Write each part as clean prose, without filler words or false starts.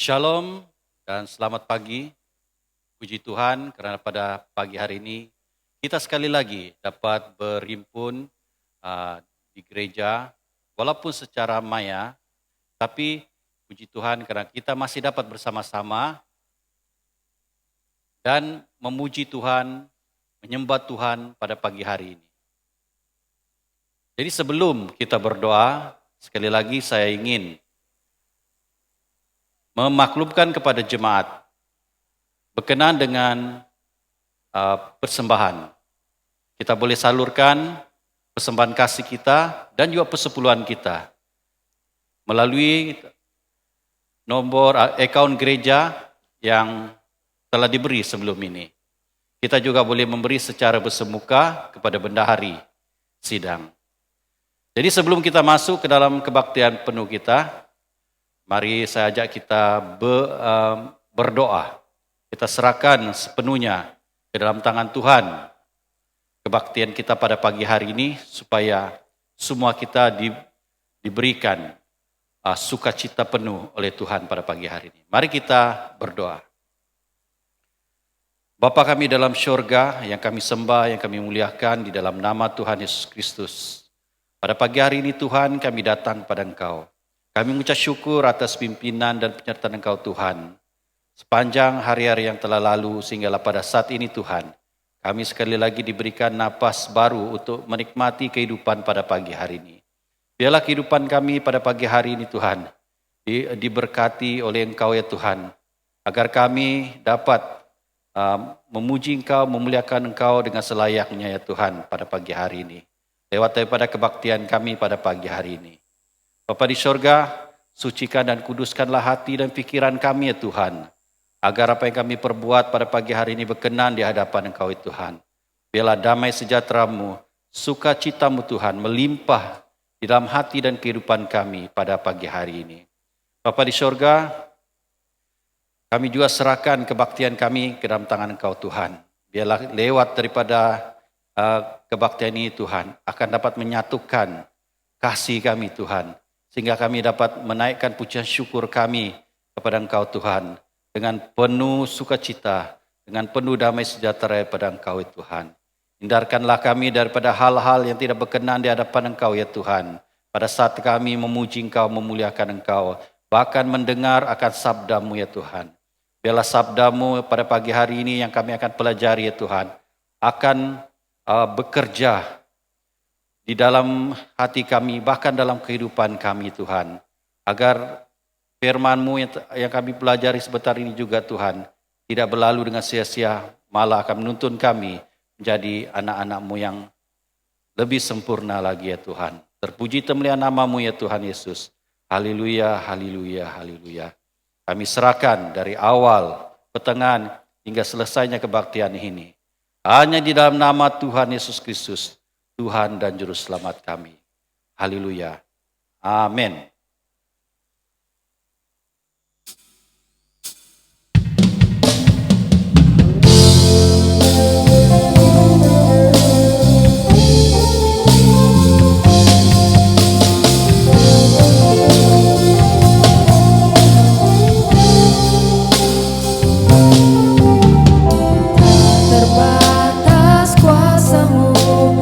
Shalom dan selamat pagi. Puji Tuhan karena pada pagi hari ini kita sekali lagi dapat berhimpun di gereja walaupun secara maya, tapi puji Tuhan karena kita masih dapat bersama-sama dan memuji Tuhan, menyembah Tuhan pada pagi hari ini. Jadi sebelum kita berdoa, sekali lagi saya ingin memaklumkan kepada jemaat berkenaan dengan persembahan. Kita boleh salurkan persembahan kasih kita dan juga persepuluhan kita melalui nomor akaun gereja yang telah diberi sebelum ini. Kita juga boleh memberi secara bersemuka kepada bendahari sidang. Jadi sebelum kita masuk ke dalam kebaktian penuh kita, mari saya ajak kita berdoa. Kita serahkan sepenuhnya ke dalam tangan Tuhan kebaktian kita pada pagi hari ini supaya semua kita diberikan sukacita penuh oleh Tuhan pada pagi hari ini. Mari kita berdoa. Bapa kami dalam syurga yang kami sembah, yang kami muliakan di dalam nama Tuhan Yesus Kristus. Pada pagi hari ini Tuhan kami datang pada Engkau. Kami mengucap syukur atas pimpinan dan penyertaan Engkau Tuhan. Sepanjang hari-hari yang telah lalu sehinggalah pada saat ini Tuhan, kami sekali lagi diberikan napas baru untuk menikmati kehidupan pada pagi hari ini. Biarlah kehidupan kami pada pagi hari ini Tuhan, diberkati oleh Engkau ya Tuhan, agar kami dapat memuji Engkau, memuliakan Engkau dengan selayaknya ya Tuhan pada pagi hari ini. Lewat daripada kebaktian kami pada pagi hari ini. Bapa di sorga, sucikan dan kuduskanlah hati dan pikiran kami ya Tuhan, agar apa yang kami perbuat pada pagi hari ini berkenan di hadapan Engkau ya Tuhan. Biarlah damai sejahtera-Mu, sukacita-Mu Tuhan melimpah di dalam hati dan kehidupan kami pada pagi hari ini. Bapa di sorga, kami juga serahkan kebaktian kami ke dalam tangan Engkau Tuhan. Biarlah lewat daripada kebaktian ini Tuhan akan dapat menyatukan kasih kami Tuhan, sehingga kami dapat menaikkan pujian syukur kami kepada Engkau Tuhan dengan penuh sukacita, dengan penuh damai sejahtera pada Engkau ya Tuhan. Hindarkanlah kami daripada hal-hal yang tidak berkenan di hadapan Engkau ya Tuhan. Pada saat kami memuji Engkau, memuliakan Engkau, bahkan mendengar akan sabda-Mu ya Tuhan. Biarlah sabda-Mu pada pagi hari ini yang kami akan pelajari ya Tuhan, akan bekerja di dalam hati kami, bahkan dalam kehidupan kami Tuhan. Agar firman-Mu yang kami pelajari sebentar ini juga Tuhan, tidak berlalu dengan sia-sia, malah akan menuntun kami menjadi anak-anak-Mu yang lebih sempurna lagi ya Tuhan. Terpuji temuliaan nama-Mu ya Tuhan Yesus. Haleluya, haleluya, haleluya. Kami serahkan dari awal, pertengahan, hingga selesainya kebaktian ini. Hanya di dalam nama Tuhan Yesus Kristus, Tuhan dan Juru Selamat kami. Haleluya. Amin. Terbatas kuasa-Mu Tuhan.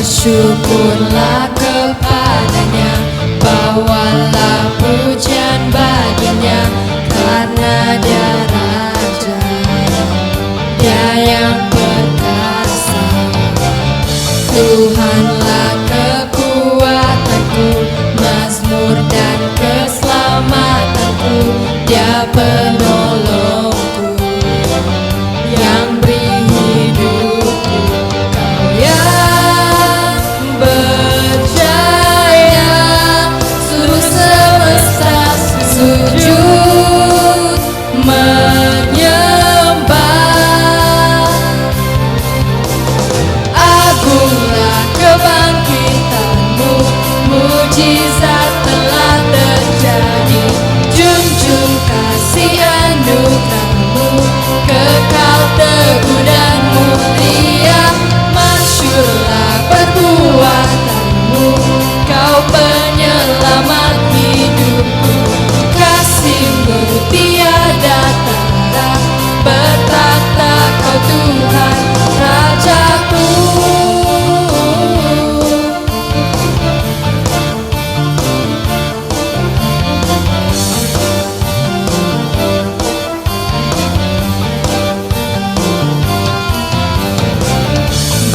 Bersyukurlah kepadanya, bawalah pujian baginya, karena dia Raja, dia yang perkasa. Tuhanlah kekuatanku, mazmur dan keselamatanku, dia penolongku, yang beri hidupku. Kau yang berjaya, seluruh semesta sujud menyembah. Agunglah kebangkitanmu, mujizat telah terjadi. Junjung kasih anugerahmu, kekal teguh dan mulia. Masyurlah perbuatanmu, kau penyelamat hidupku. Kasih-Mu tiada tara, bertata kau Tuhan Rajaku.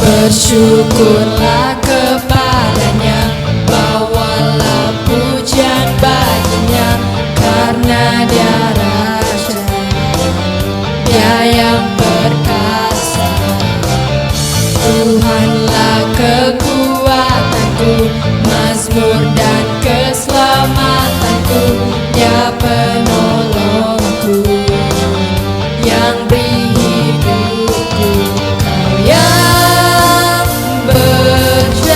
Bersyukurlah kepadanya, bawalah pujian baginya, karena dia Raja, dia yang perkasa. Tuhanlah kekuatanku, mazmur dan keselamatanku, dia penolongku, yang beri hidupku. Kau yang berjaya,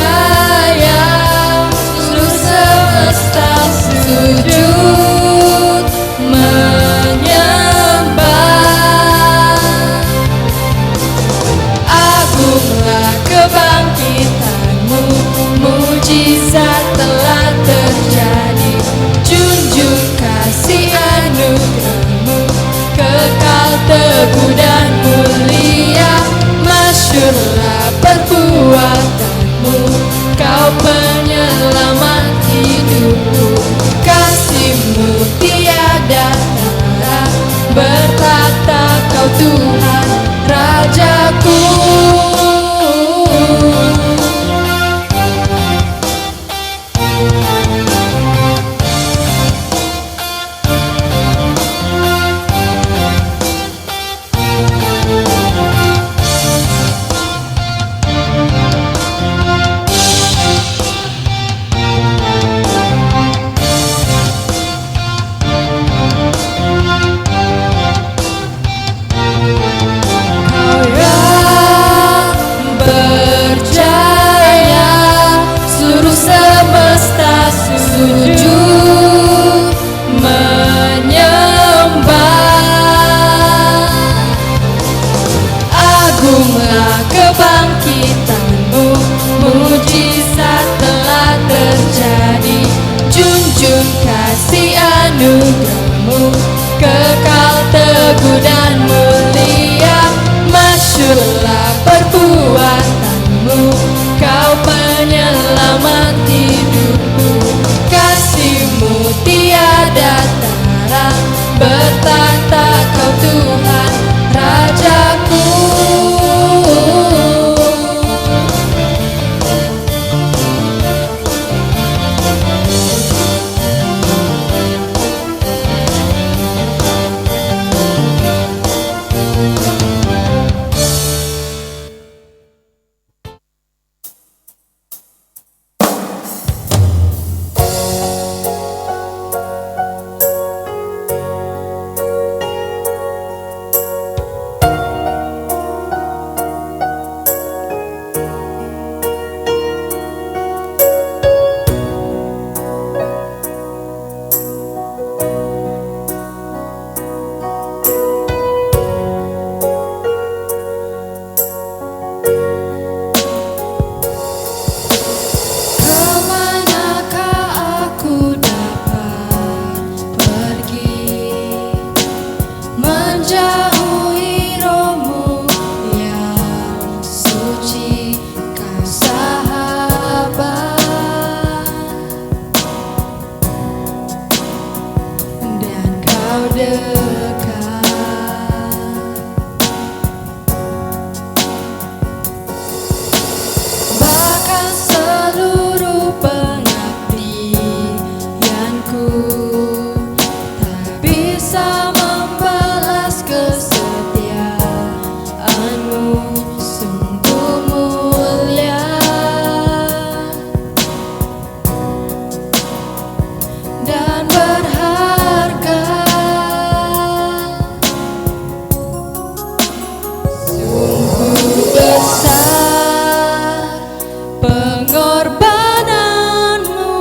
Pengorbananmu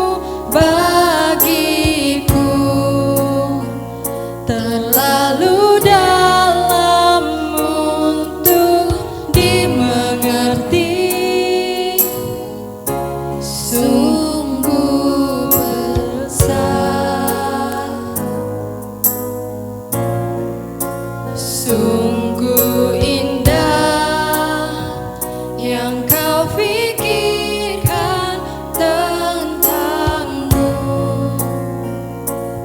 bagiku terlalu dalam untuk dimengerti. Sungguh besar, sungguh indah yang kau pikirkan tentangmu,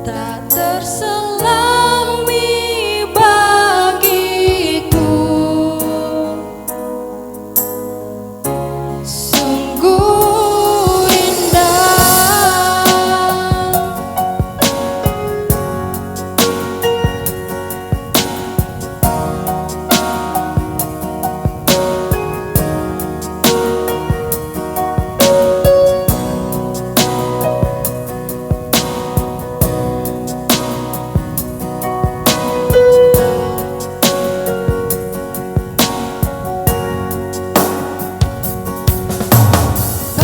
tak terselami bagiku. Sungguh indah,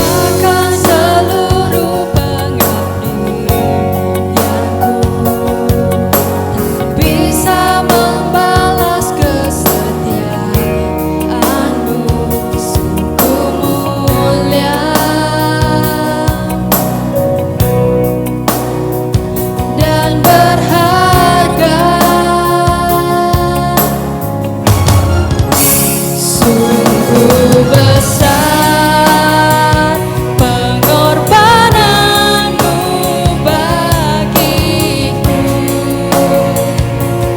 akan seluruh pengabdianku tak bisa membalas kesetiaanmu. Sungguh mulia dan berharga. Sungguh besar pengorbananmu bagiku,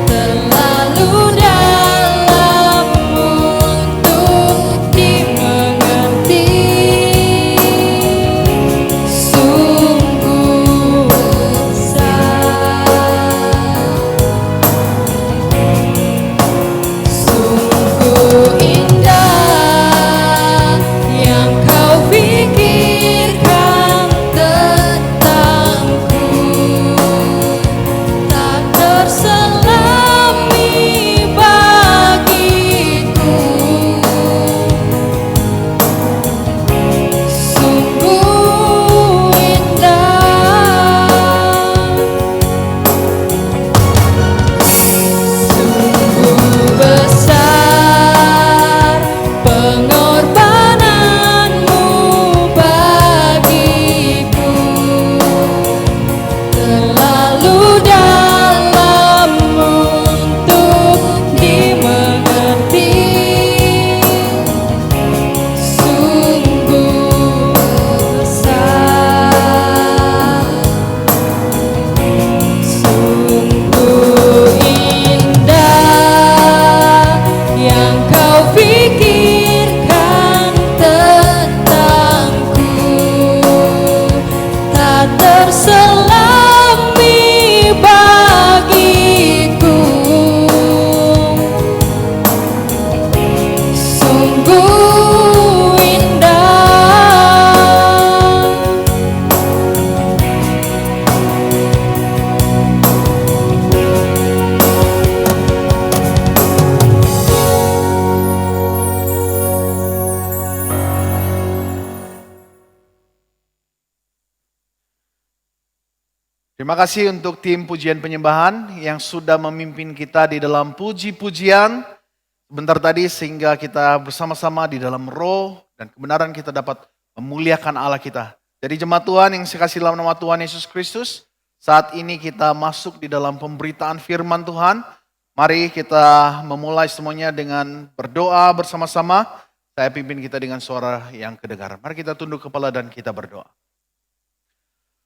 terlalu dalam untuk dimengerti. Sungguh besar, sungguh indah yang kau pikirkan tentangku, tak terselami bagiku. Sungguh indah, sungguh besar pengorbananmu bagiku, terlalu dalam untuk dimengerti. Sungguh besar, sungguh indah yang kau pikirkan tentangku, tak terselami bagiku. Sungguh indah, Terima kasih untuk tim pujian penyembahan yang sudah memimpin kita di dalam puji-pujian sebentar tadi sehingga kita bersama-sama di dalam roh dan kebenaran kita dapat memuliakan Allah kita. Jadi jemaat Tuhan yang saya kasih dalam nama Tuhan Yesus Kristus, saat ini kita masuk di dalam pemberitaan firman Tuhan. Mari kita memulai semuanya dengan berdoa bersama-sama. Saya pimpin kita dengan suara yang kedengaran. Mari kita tunduk kepala dan kita berdoa.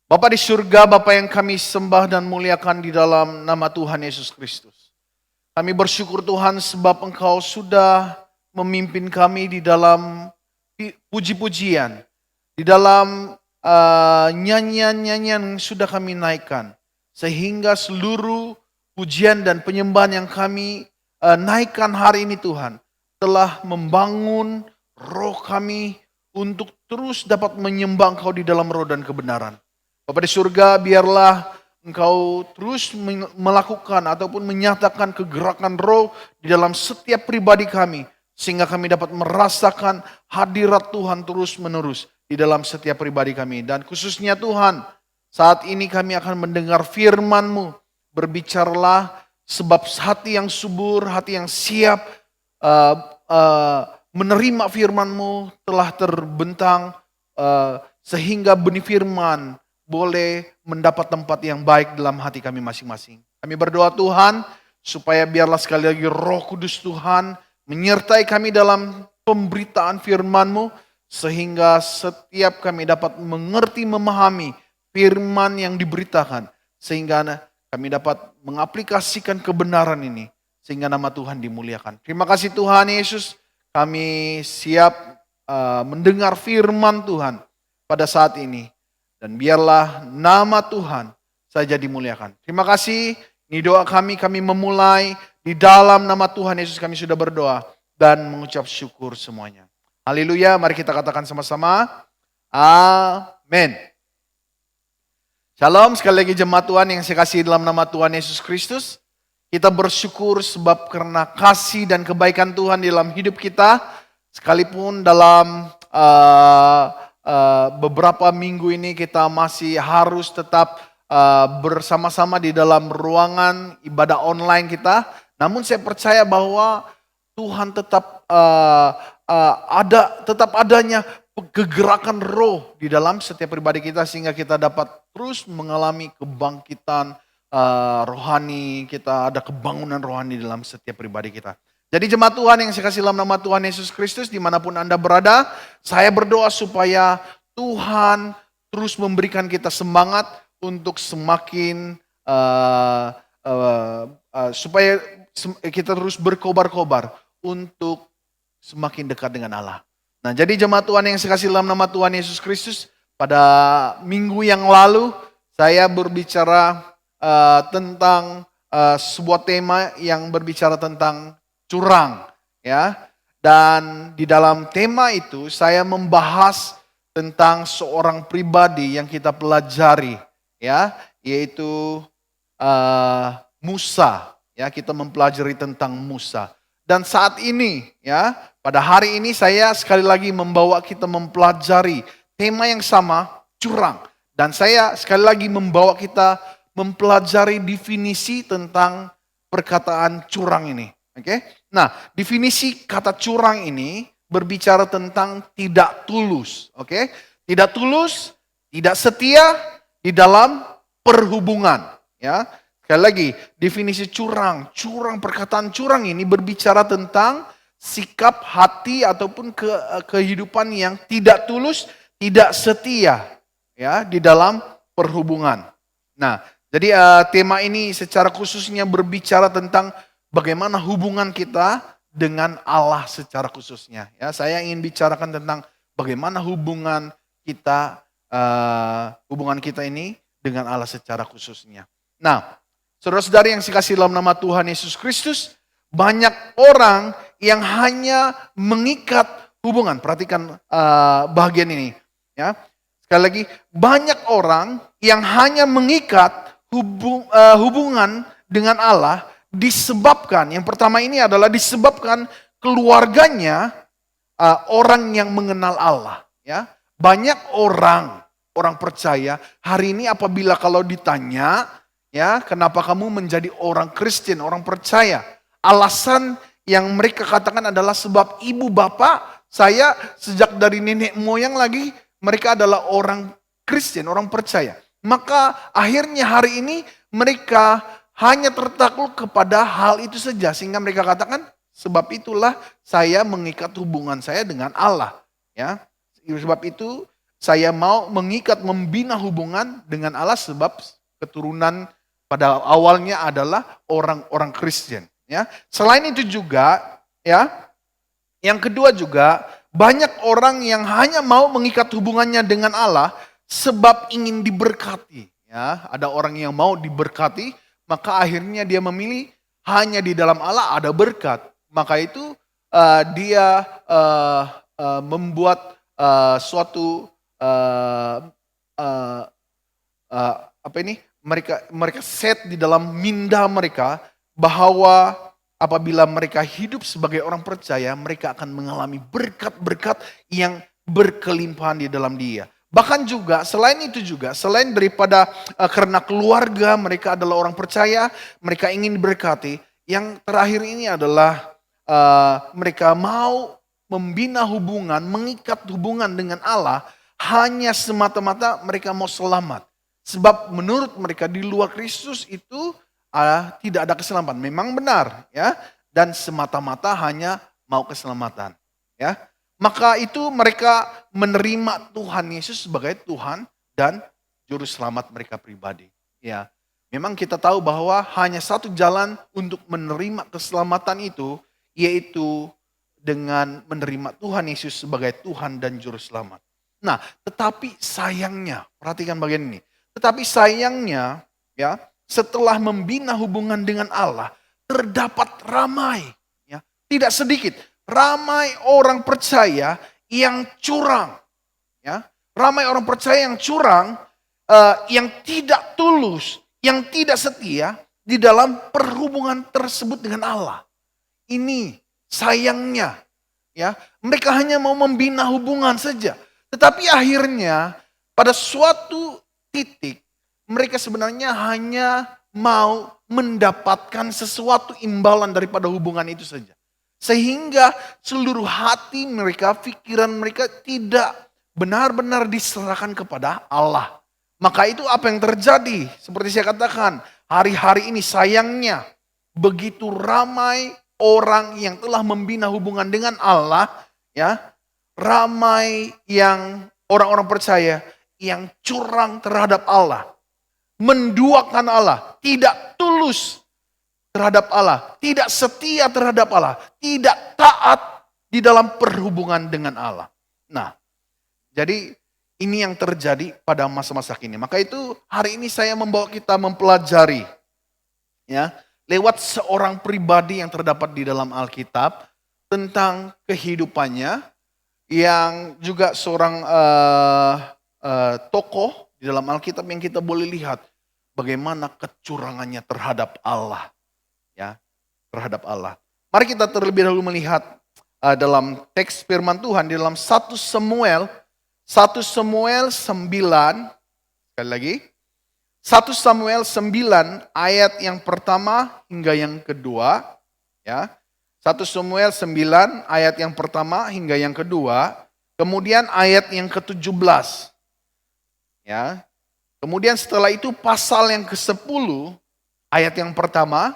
Bapa di surga, Bapa yang kami sembah dan muliakan di dalam nama Tuhan Yesus Kristus. Kami bersyukur Tuhan sebab Engkau sudah memimpin kami di dalam puji-pujian, di dalam nyanyian-nyanyian yang sudah kami naikkan. Sehingga seluruh pujian dan penyembahan yang kami naikkan hari ini Tuhan, telah membangun roh kami untuk terus dapat menyembah Engkau di dalam roh dan kebenaran. Bapa di surga, biarlah Engkau terus melakukan ataupun menyatakan kegerakan roh di dalam setiap pribadi kami. sehingga kami dapat merasakan hadirat Tuhan terus-menerus di dalam setiap pribadi kami. Dan khususnya Tuhan, saat ini kami akan mendengar firman-Mu. Berbicaralah, sebab hati yang subur, hati yang siap menerima firman-Mu telah terbentang, sehingga benih firman boleh mendapat tempat yang baik dalam hati kami masing-masing. Kami berdoa Tuhan, supaya biarlah sekali lagi Roh Kudus Tuhan menyertai kami dalam pemberitaan firman-Mu, sehingga setiap kami dapat mengerti, memahami firman yang diberitakan, sehingga kami dapat mengaplikasikan kebenaran ini, sehingga nama Tuhan dimuliakan. Terima kasih Tuhan Yesus, kami siap mendengar firman Tuhan pada saat ini, dan biarlah nama Tuhan saja dimuliakan. Terima kasih, ini doa kami memulai di dalam nama Tuhan Yesus kami sudah berdoa dan mengucap syukur semuanya. Haleluya, mari kita katakan sama-sama, amin. Shalom, sekali lagi jemaat Tuhan yang saya kasih dalam nama Tuhan Yesus Kristus. Kita bersyukur sebab karena kasih dan kebaikan Tuhan di dalam hidup kita, sekalipun dalam beberapa minggu ini kita masih harus tetap bersama-sama di dalam ruangan ibadah online kita. Namun saya percaya bahwa Tuhan tetap tetap adanya kegerakan roh di dalam setiap pribadi kita, sehingga kita dapat terus mengalami kebangkitan rohani, kita ada kebangunan rohani dalam setiap pribadi kita. Jadi jemaat Tuhan yang saya kasih dalam nama Tuhan Yesus Kristus, dimanapun Anda berada, saya berdoa supaya Tuhan terus memberikan kita semangat untuk semakin supaya kita terus berkobar-kobar untuk semakin dekat dengan Allah. Nah, jadi jemaat Tuhan yang saya kasih dalam nama Tuhan Yesus Kristus, pada minggu yang lalu saya berbicara tentang sebuah tema yang berbicara tentang curang, ya. Dan di dalam tema itu saya membahas tentang seorang pribadi yang kita pelajari, ya, yaitu Musa. Ya, kita mempelajari tentang Musa. Dan saat ini, ya, pada hari ini saya sekali lagi membawa kita mempelajari tema yang sama, curang. Dan saya sekali lagi membawa kita mempelajari definisi tentang perkataan curang ini. Oke? Nah, definisi kata curang ini berbicara tentang tidak tulus. Oke? Tidak tulus, tidak setia di dalam perhubungan. Ya. Sekali lagi, definisi curang, perkataan curang ini berbicara tentang sikap hati ataupun kehidupan yang tidak tulus, tidak setia, ya, di dalam perhubungan. Nah, jadi tema ini secara khususnya berbicara tentang bagaimana hubungan kita dengan Allah secara khususnya. Ya, saya ingin bicarakan tentang bagaimana hubungan kita ini dengan Allah secara khususnya. Nah, saudara-saudari yang saya kasih dalam nama Tuhan Yesus Kristus, banyak orang yang hanya mengikat hubungan. Perhatikan bagian ini. Ya. Sekali lagi, banyak orang yang hanya mengikat hubungan dengan Allah disebabkan, yang pertama ini adalah disebabkan keluarganya orang yang mengenal Allah. Ya. Banyak orang percaya hari ini apabila kalau ditanya, ya, kenapa kamu menjadi orang Kristen, orang percaya? Alasan yang mereka katakan adalah sebab ibu bapak saya sejak dari nenek moyang lagi mereka adalah orang Kristen, orang percaya. Maka akhirnya hari ini mereka hanya tertakluk kepada hal itu saja, sehingga mereka katakan sebab itulah saya mengikat hubungan saya dengan Allah. Ya, sebab itu saya mau mengikat, membina hubungan dengan Allah sebab keturunan pada awalnya adalah orang-orang Kristen. Ya, selain itu juga, ya, yang kedua juga banyak orang yang hanya mau mengikat hubungannya dengan Allah sebab ingin diberkati. Ya, ada orang yang mau diberkati, maka akhirnya dia memilih hanya di dalam Allah ada berkat. Maka itu dia membuat suatu mereka set di dalam minda mereka bahwa apabila mereka hidup sebagai orang percaya, mereka akan mengalami berkat-berkat yang berkelimpahan di dalam dia. Bahkan juga selain itu juga, selain daripada karena keluarga mereka adalah orang percaya, mereka ingin diberkati. Yang terakhir ini adalah mereka mau membina hubungan, mengikat hubungan dengan Allah hanya semata-mata mereka mau selamat. Sebab menurut mereka di luar Kristus itu tidak ada keselamatan. Memang benar ya, dan semata-mata hanya mau keselamatan ya. Maka itu mereka menerima Tuhan Yesus sebagai Tuhan dan juru selamat mereka pribadi. Ya, memang kita tahu bahwa hanya satu jalan untuk menerima keselamatan itu, yaitu dengan menerima Tuhan Yesus sebagai Tuhan dan juru selamat. Nah, tetapi sayangnya, perhatikan bagian ini. Tetapi sayangnya, ya, setelah membina hubungan dengan Allah, terdapat ramai, ya, tidak sedikit. Ramai orang percaya yang curang, ya, ramai orang percaya yang curang, yang tidak tulus, yang tidak setia di dalam perhubungan tersebut dengan Allah. Ini sayangnya, ya, mereka hanya mau membina hubungan saja, tetapi akhirnya pada suatu titik mereka sebenarnya hanya mau mendapatkan sesuatu imbalan daripada hubungan itu saja. Sehingga seluruh hati mereka, pikiran mereka tidak benar-benar diserahkan kepada Allah. Maka itu apa yang terjadi? Seperti saya katakan, hari-hari ini sayangnya begitu ramai orang yang telah membina hubungan dengan Allah, ya, ramai yang orang-orang percaya yang curang terhadap Allah, menduakan Allah, tidak tulus terhadap Allah, tidak setia terhadap Allah, tidak taat di dalam perhubungan dengan Allah. Nah, jadi ini yang terjadi pada masa-masa kini. Maka itu hari ini saya membawa kita mempelajari, ya, lewat seorang pribadi yang terdapat di dalam Alkitab tentang kehidupannya, yang juga seorang tokoh di dalam Alkitab yang kita boleh lihat bagaimana kecurangannya terhadap Allah. Ya, terhadap Allah. Mari kita terlebih dahulu melihat dalam teks firman Tuhan di dalam 1 Samuel 9, sekali lagi, 1 Samuel 9 ayat yang pertama hingga yang kedua, ya. 1 Samuel 9 ayat yang pertama hingga yang kedua, kemudian ayat yang ke-17. Ya. Kemudian setelah itu pasal yang ke-10 ayat yang pertama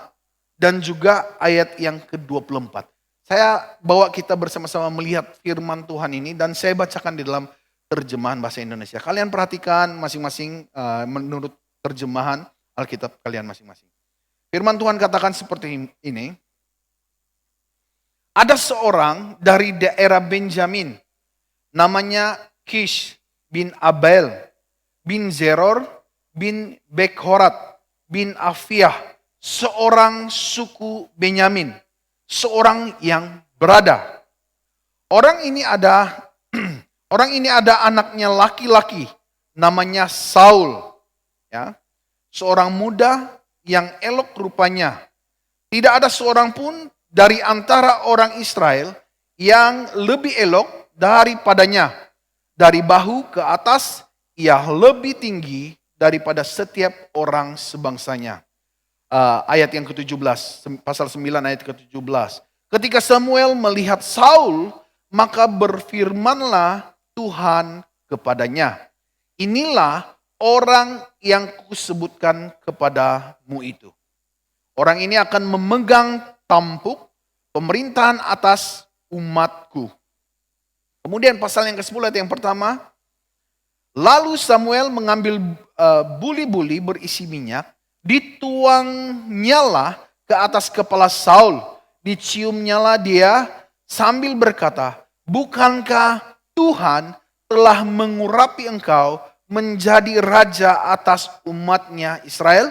dan juga ayat yang ke-24. Saya bawa kita bersama-sama melihat firman Tuhan ini dan saya bacakan di dalam terjemahan bahasa Indonesia. Kalian perhatikan masing-masing menurut terjemahan Alkitab kalian masing-masing. Firman Tuhan katakan seperti ini. Ada seorang dari daerah Benjamin, namanya Kish bin Abel, bin Zeror, bin Bekhorat, bin Afiah, seorang suku Benyamin, seorang yang berada. Orang ini ada anaknya laki-laki, namanya Saul, ya, seorang muda yang elok rupanya. Tidak ada seorang pun dari antara orang Israel yang lebih elok daripadanya. Dari bahu ke atas, ia lebih tinggi daripada setiap orang sebangsanya. Ayat yang ke-17, pasal 9 ayat ke-17. Ketika Samuel melihat Saul, maka berfirmanlah Tuhan kepadanya, inilah orang yang kusebutkan kepadamu itu. Orang ini akan memegang tampuk pemerintahan atas umatku. Kemudian pasal yang ke-10 ayat yang pertama, lalu Samuel mengambil buli-buli berisi minyak, dituangnyalah ke atas kepala Saul, diciumnyalah dia sambil berkata, bukankah Tuhan telah mengurapi engkau menjadi raja atas umatnya Israel?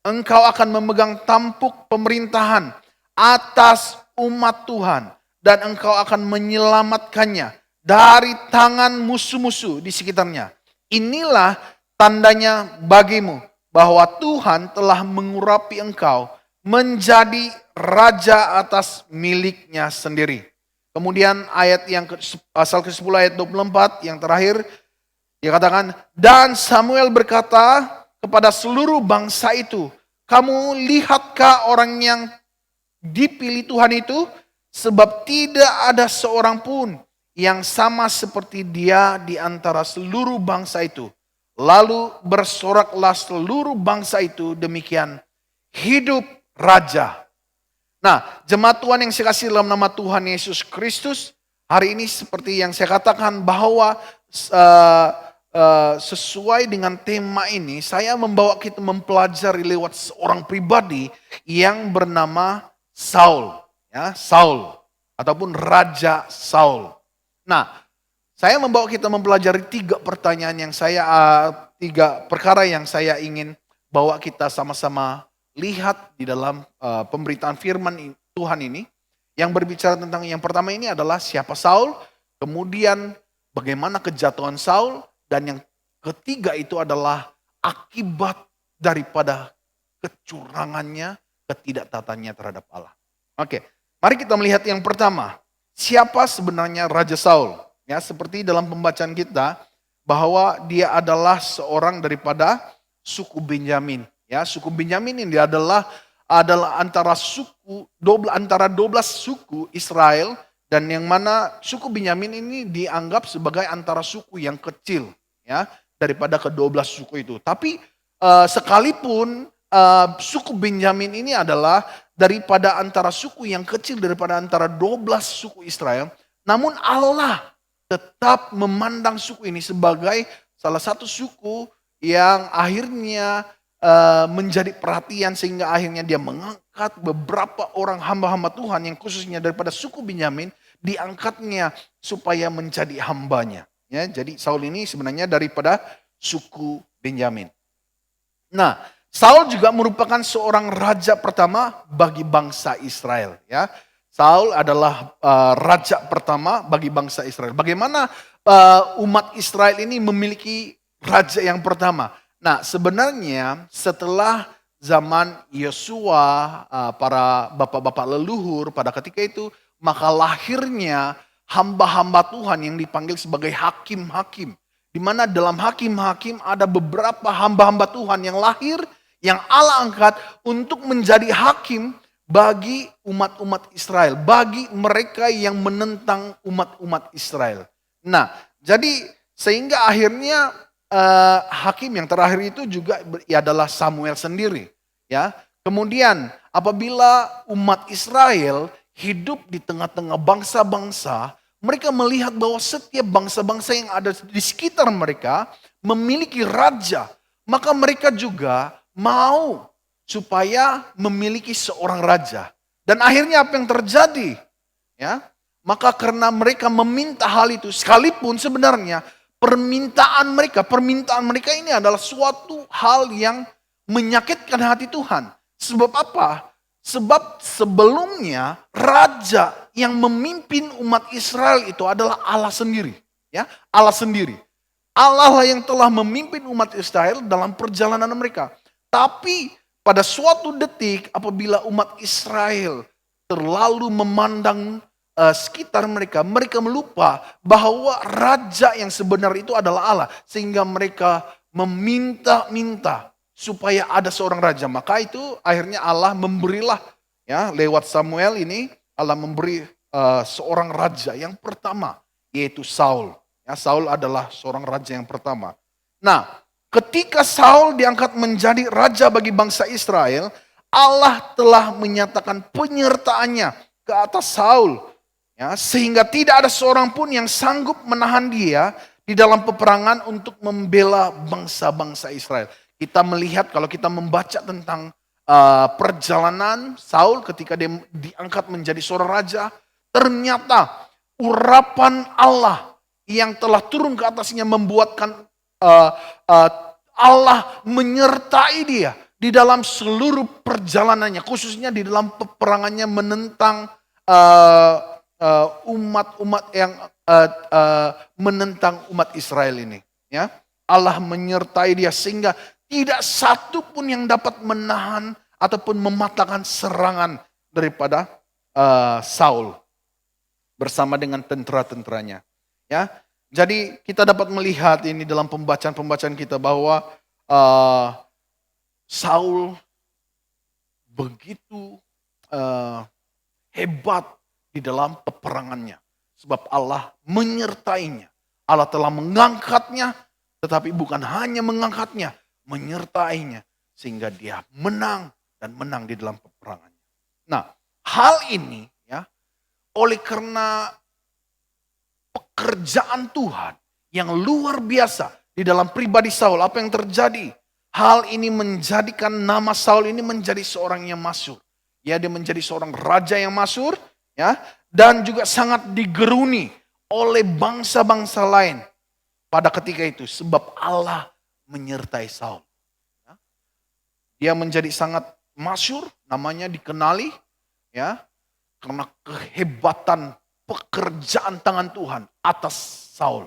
Engkau akan memegang tampuk pemerintahan atas umat Tuhan dan engkau akan menyelamatkannya dari tangan musuh-musuh di sekitarnya. Inilah tandanya bagimu bahwa Tuhan telah mengurapi engkau menjadi raja atas miliknya sendiri. Kemudian ayat yang pasal ke-10 ayat 24 yang terakhir dia katakan, dan Samuel berkata kepada seluruh bangsa itu, kamu lihatkah orang yang dipilih Tuhan itu? Sebab tidak ada seorang pun yang sama seperti dia di antara seluruh bangsa itu. Lalu bersoraklah seluruh bangsa itu demikian, hidup raja. Nah, jemaat Tuhan yang saya kasih dalam nama Tuhan Yesus Kristus, hari ini seperti yang saya katakan bahwa sesuai dengan tema ini, saya membawa kita mempelajari lewat seorang pribadi yang bernama Saul. Ya, Saul ataupun Raja Saul. Nah, saya membawa kita mempelajari tiga perkara yang saya ingin bawa kita sama-sama lihat di dalam pemberitaan firman Tuhan ini. Yang berbicara tentang yang pertama ini adalah siapa Saul, kemudian bagaimana kejatuhan Saul, dan yang ketiga itu adalah akibat daripada kecurangannya, ketidaktatannya terhadap Allah. Oke, mari kita melihat yang pertama. Siapa sebenarnya Raja Saul? Ya, seperti dalam pembacaan kita bahwa dia adalah seorang daripada suku Benyamin. Ya, suku Benyamin ini adalah antara 12 suku Israel, dan yang mana suku Benyamin ini dianggap sebagai antara suku yang kecil ya daripada ke-12 suku itu. Tapi sekalipun suku Benyamin ini adalah daripada antara suku yang kecil daripada antara 12 suku Israel, namun Allah tetap memandang suku ini sebagai salah satu suku yang akhirnya menjadi perhatian, sehingga akhirnya dia mengangkat beberapa orang hamba-hamba Tuhan yang khususnya daripada suku Benyamin, diangkatnya supaya menjadi hambanya. Ya, jadi Saul ini sebenarnya daripada suku Benyamin. Nah, Saul juga merupakan seorang raja pertama bagi bangsa Israel. Ya, Saul adalah raja pertama bagi bangsa Israel. Bagaimana umat Israel ini memiliki raja yang pertama? Nah, sebenarnya setelah zaman Yosua, para bapak-bapak leluhur pada ketika itu, maka lahirnya hamba-hamba Tuhan yang dipanggil sebagai hakim-hakim. Di mana dalam hakim-hakim ada beberapa hamba-hamba Tuhan yang lahir, yang Allah angkat untuk menjadi hakim bagi umat-umat Israel, bagi mereka yang menentang umat-umat Israel. Nah, jadi sehingga akhirnya hakim yang terakhir itu juga adalah Samuel sendiri. Ya, kemudian apabila umat Israel hidup di tengah-tengah bangsa-bangsa, mereka melihat bahwa setiap bangsa-bangsa yang ada di sekitar mereka memiliki raja, maka mereka juga mau supaya memiliki seorang raja. Dan akhirnya apa yang terjadi? Ya, maka karena mereka meminta hal itu, sekalipun sebenarnya permintaan mereka ini adalah suatu hal yang menyakitkan hati Tuhan. Sebab apa? Sebab sebelumnya raja yang memimpin umat Israel itu adalah Allah sendiri. Ya, Allah sendiri. Allah lah yang telah memimpin umat Israel dalam perjalanan mereka. Tapi pada suatu detik apabila umat Israel terlalu memandang sekitar mereka, mereka melupa bahwa raja yang sebenar itu adalah Allah. Sehingga mereka meminta-minta supaya ada seorang raja. Maka itu akhirnya Allah memberilah, ya, lewat Samuel ini Allah memberi seorang raja yang pertama, yaitu Saul. Ya, Saul adalah seorang raja yang pertama. Nah, ketika Saul diangkat menjadi raja bagi bangsa Israel, Allah telah menyatakan penyertaannya ke atas Saul. Ya, sehingga tidak ada seorang pun yang sanggup menahan dia di dalam peperangan untuk membela bangsa-bangsa Israel. Kita melihat kalau kita membaca tentang perjalanan Saul ketika dia diangkat menjadi seorang raja, ternyata urapan Allah yang telah turun ke atasnya membuatkan Allah menyertai dia di dalam seluruh perjalanannya, khususnya di dalam peperangannya menentang umat-umat yang menentang umat Israel ini. Ya, Allah menyertai dia sehingga tidak satu pun yang dapat menahan ataupun mematahkan serangan daripada Saul bersama dengan tentara-tentaranya. Ya, jadi kita dapat melihat ini dalam pembacaan-pembacaan kita bahwa Saul begitu hebat di dalam peperangannya. Sebab Allah menyertainya. Allah telah mengangkatnya, tetapi bukan hanya mengangkatnya, menyertainya. Sehingga dia menang dan menang di dalam peperangannya. Nah, hal ini ya, oleh karena pekerjaan Tuhan yang luar biasa di dalam pribadi Saul, apa yang terjadi? Hal ini menjadikan nama Saul ini menjadi seorang yang masyhur. Ya, dia menjadi seorang raja yang masyhur, ya, dan juga sangat digeruni oleh bangsa-bangsa lain pada ketika itu sebab Allah menyertai Saul. Ya. Dia menjadi sangat masyhur, namanya dikenali, ya, karena kehebatan pekerjaan tangan Tuhan atas Saul,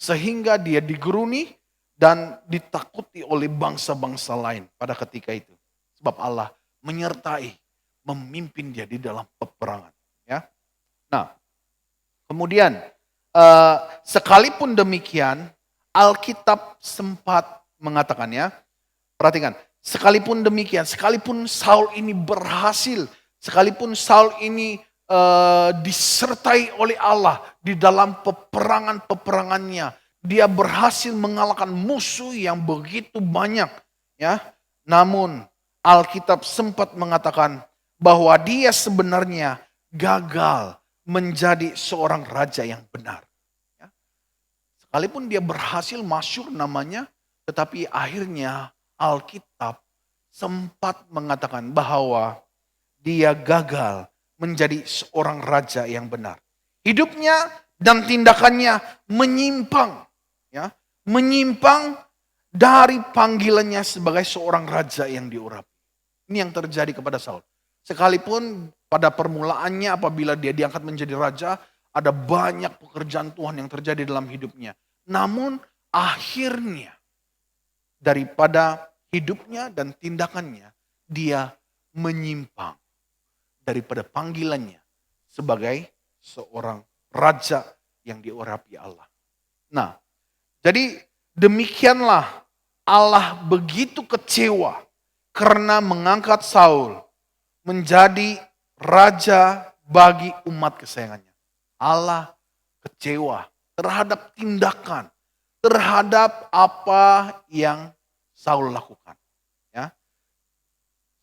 sehingga dia digeruni dan ditakuti oleh bangsa-bangsa lain pada ketika itu. Sebab Allah menyertai, memimpin dia di dalam peperangan. Ya. Nah, kemudian sekalipun demikian, Alkitab sempat mengatakannya, perhatikan, sekalipun demikian, sekalipun Saul ini berhasil, sekalipun Saul ini disertai oleh Allah di dalam peperangan-peperangannya, dia berhasil mengalahkan musuh yang begitu banyak, ya. Namun Alkitab sempat mengatakan bahwa dia sebenarnya gagal menjadi seorang raja yang benar. Ya. Sekalipun dia berhasil masyhur namanya, tetapi akhirnya Alkitab sempat mengatakan bahwa dia gagal menjadi seorang raja yang benar. Hidupnya dan tindakannya menyimpang. Ya, menyimpang dari panggilannya sebagai seorang raja yang diurapi. Ini yang terjadi kepada Saul. Sekalipun pada permulaannya apabila dia diangkat menjadi raja, ada banyak pekerjaan Tuhan yang terjadi dalam hidupnya. Namun akhirnya daripada hidupnya dan tindakannya, dia menyimpang daripada panggilannya sebagai seorang raja yang diurapi Allah. Nah, jadi demikianlah Allah begitu kecewa karena mengangkat Saul menjadi raja bagi umat kesayangannya. Allah kecewa terhadap tindakan, terhadap apa yang Saul lakukan. Ya.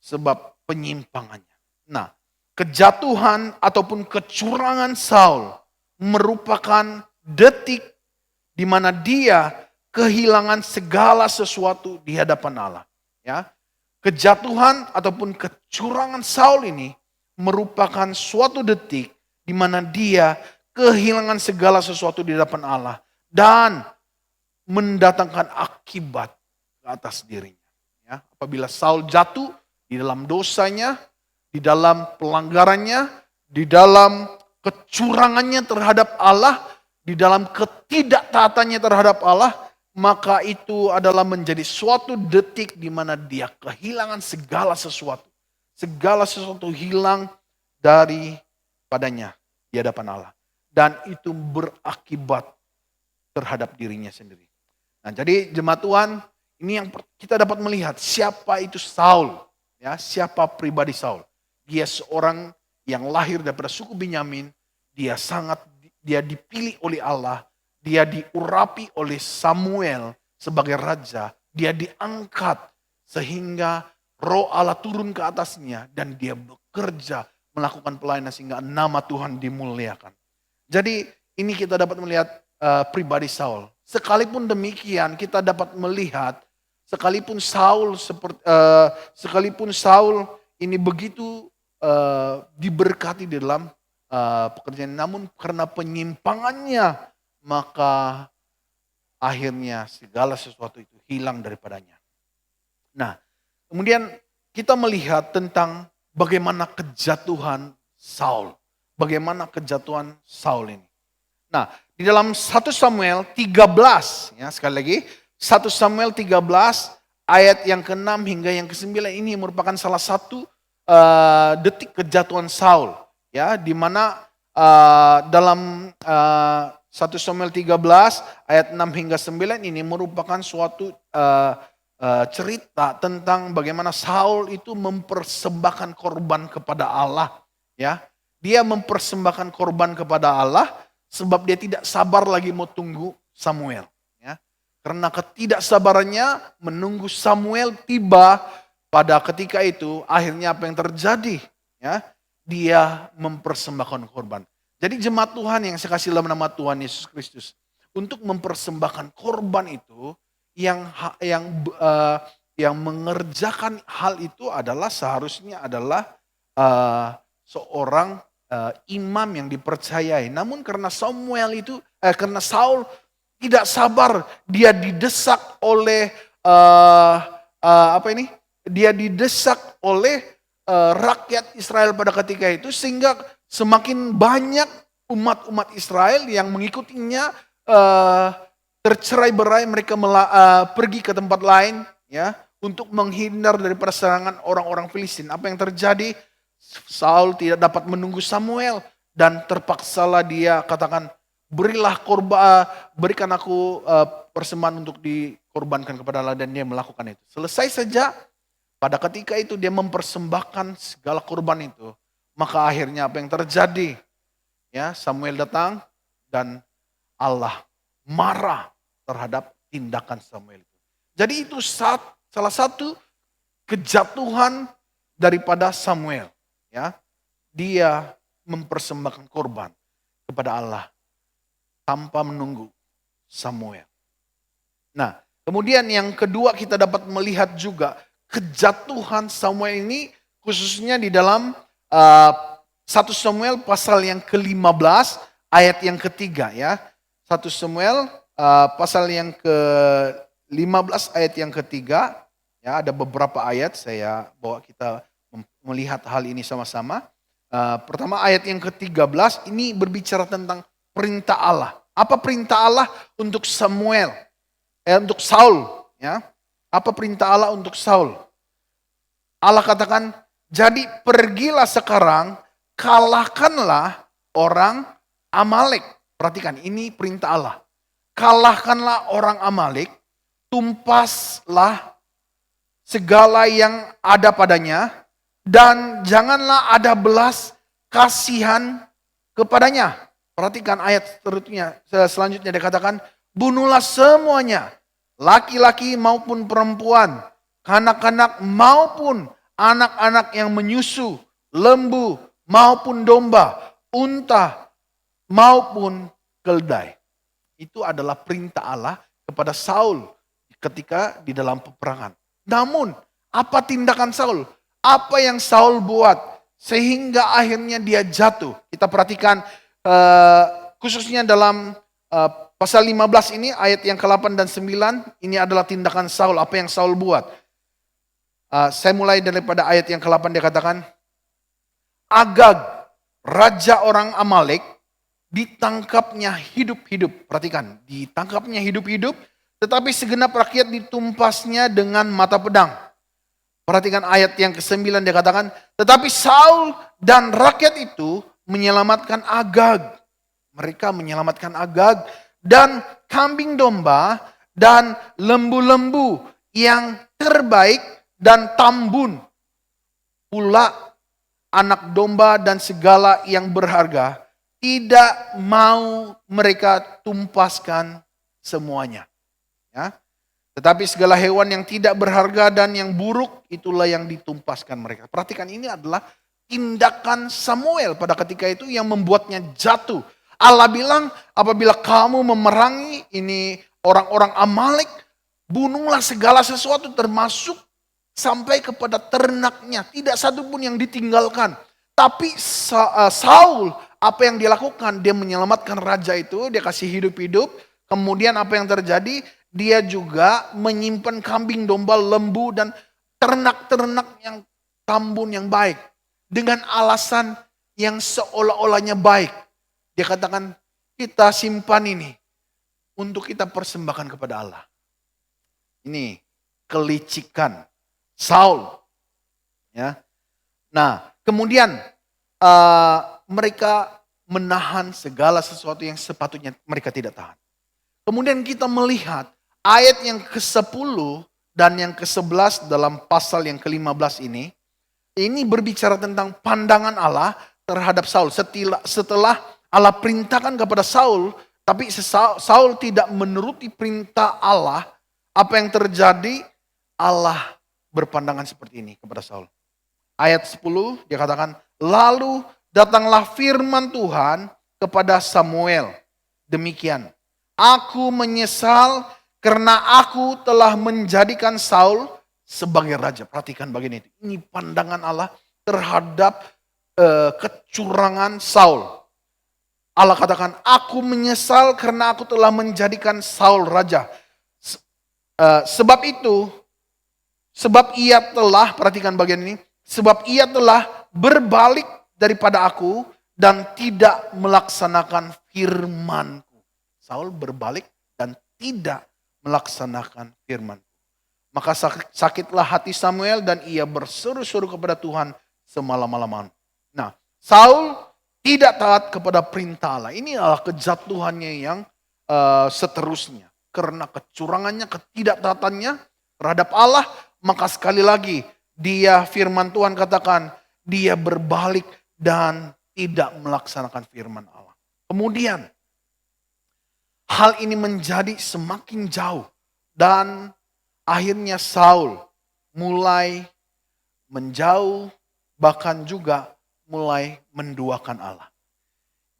Sebab penyimpangannya. Nah, kejatuhan ataupun kecurangan Saul merupakan detik di mana dia kehilangan segala sesuatu di hadapan Allah. Ya. Kejatuhan ataupun kecurangan Saul ini merupakan suatu detik di mana dia kehilangan segala sesuatu di hadapan Allah dan mendatangkan akibat ke atas dirinya. Ya. Apabila Saul jatuh di dalam dosanya, di dalam pelanggarannya, di dalam kecurangannya terhadap Allah, di dalam ketidaktaatannya terhadap Allah, maka itu adalah menjadi suatu detik di mana dia kehilangan segala sesuatu. Segala sesuatu hilang daripadanya di hadapan Allah. Dan itu berakibat terhadap dirinya sendiri. Nah, jadi jemaat Tuhan, ini yang kita dapat melihat siapa itu Saul. Ya, siapa pribadi Saul. Dia seorang yang lahir daripada suku Benyamin. Dia dipilih oleh Allah. Dia diurapi oleh Samuel sebagai raja. Dia diangkat sehingga roh Allah turun ke atasnya. Dan dia bekerja melakukan pelayanan sehingga nama Tuhan dimuliakan. Jadi ini kita dapat melihat pribadi Saul. Sekalipun demikian kita dapat melihat sekalipun Saul ini begitu diberkati di dalam pekerjaan, namun karena penyimpangannya maka akhirnya segala sesuatu itu hilang daripadanya. Nah, kemudian kita melihat tentang bagaimana kejatuhan Saul. Bagaimana kejatuhan Saul ini. Nah, di dalam 1 Samuel 13, ya sekali lagi, 1 Samuel 13 ayat yang ke-6 hingga yang ke-9 ini merupakan salah satu detik kejatuhan Saul, ya, di mana dalam 1 Samuel 13 ayat 6 hingga 9 ini merupakan suatu cerita tentang bagaimana Saul itu mempersembahkan korban kepada Allah, ya. Dia mempersembahkan korban kepada Allah sebab dia tidak sabar lagi mau tunggu Samuel, ya. Karena ketidaksabarannya menunggu Samuel tiba pada ketika itu, akhirnya apa yang terjadi, ya? Dia mempersembahkan korban. Jadi jemaat Tuhan yang saya kasih dalam nama Tuhan Yesus Kristus, untuk mempersembahkan korban itu, yang mengerjakan hal itu adalah seharusnya adalah seorang imam yang dipercayai. Namun karena karena Saul tidak sabar, dia didesak oleh dia didesak oleh rakyat Israel pada ketika itu, sehingga semakin banyak umat-umat Israel yang mengikutinya tercerai-berai, mereka pergi ke tempat lain, ya, untuk menghindar daripada serangan orang-orang Filistin. Apa yang terjadi? Saul tidak dapat menunggu Samuel dan terpaksalah dia katakan, berikan aku persembahan untuk dikorbankan kepada Allah, dan dia melakukan itu. Selesai saja. Pada ketika itu dia mempersembahkan segala korban itu, maka akhirnya apa yang terjadi? Ya, Samuel datang dan Allah marah terhadap tindakan Samuel itu. Jadi itu salah satu kejatuhan daripada Samuel, ya. Dia mempersembahkan korban kepada Allah tanpa menunggu Samuel. Nah, kemudian yang kedua kita dapat melihat juga kejatuhan Samuel ini khususnya di dalam 1 Samuel pasal yang ke-15 ayat yang ketiga, ya. 1 Samuel pasal yang ke-15 ayat yang ketiga, ya, ada beberapa ayat saya bawa kita melihat hal ini sama-sama. Pertama ayat yang ke-13 ini berbicara tentang perintah Allah. Apa perintah Allah untuk Samuel? Untuk Saul, ya. Apa perintah Allah untuk Saul? Allah katakan, jadi pergilah sekarang, kalahkanlah orang Amalek. Perhatikan, ini perintah Allah. Kalahkanlah orang Amalek, tumpaslah segala yang ada padanya, dan janganlah ada belas kasihan kepadanya. Perhatikan ayat selanjutnya dikatakan, bunuhlah semuanya, laki-laki maupun perempuan, kanak-kanak maupun anak-anak yang menyusu, lembu maupun domba, unta maupun keldai. Itu adalah perintah Allah kepada Saul ketika di dalam peperangan. Namun, apa tindakan Saul? Apa yang Saul buat sehingga akhirnya dia jatuh? Kita perhatikan khususnya dalam pasal 15 ini ayat yang ke-8 dan 9, ini adalah tindakan Saul, apa yang Saul buat. Saya mulai daripada ayat yang ke-8, dia katakan, Agag, raja orang Amalek, ditangkapnya hidup-hidup. Perhatikan, ditangkapnya hidup-hidup, tetapi segenap rakyat ditumpasnya dengan mata pedang. Perhatikan ayat yang ke-9, dia katakan, tetapi Saul dan rakyat itu menyelamatkan Agag. Mereka menyelamatkan Agag dan kambing domba dan lembu-lembu yang terbaik dan tambun. Pula anak domba dan segala yang berharga tidak mau mereka tumpaskan semuanya. Ya. Tetapi segala hewan yang tidak berharga dan yang buruk itulah yang ditumpaskan mereka. Perhatikan, ini adalah tindakan Samuel pada ketika itu yang membuatnya jatuh. Allah bilang, apabila kamu memerangi ini orang-orang Amalek, bunuhlah segala sesuatu termasuk sampai kepada ternaknya. Tidak satu pun yang ditinggalkan. Tapi Saul, apa yang dia lakukan? Dia menyelamatkan raja itu, dia kasih hidup-hidup. Kemudian apa yang terjadi? Dia juga menyimpan kambing, domba, lembu, dan ternak-ternak yang tambun yang baik. Dengan alasan yang seolah-olahnya baik. Dia katakan, kita simpan ini untuk kita persembahkan kepada Allah. Ini kelicikan Saul. Ya. Nah, kemudian mereka menahan segala sesuatu yang sepatutnya mereka tidak tahan. Kemudian kita melihat ayat yang ke-10 dan yang ke-11 dalam pasal yang ke-15 ini berbicara tentang pandangan Allah terhadap Saul. Setelah Allah perintahkan kepada Saul, tapi Saul tidak menuruti perintah Allah, apa yang terjadi? Allah berpandangan seperti ini kepada Saul. Ayat 10 dia katakan, lalu datanglah firman Tuhan kepada Samuel. Demikian, aku menyesal karena aku telah menjadikan Saul sebagai raja. Perhatikan bagian itu. Ini pandangan Allah terhadap kecurangan Saul. Allah katakan, aku menyesal karena aku telah menjadikan Saul raja. Sebab ia telah, perhatikan bagian ini, sebab ia telah berbalik daripada aku dan tidak melaksanakan firmanku. Saul berbalik dan tidak melaksanakan firman. Maka sakitlah hati Samuel dan ia berseru-seru kepada Tuhan semalam-malaman. Nah, Saul tidak taat kepada perintah Allah. Ini adalah kejatuhannya yang seterusnya. Karena kecurangannya, ketidaktaatannya terhadap Allah, maka sekali lagi dia firman Tuhan katakan, dia berbalik dan tidak melaksanakan firman Allah. Kemudian hal ini menjadi semakin jauh dan akhirnya Saul mulai menjauh, bahkan juga mulai menduakan Allah.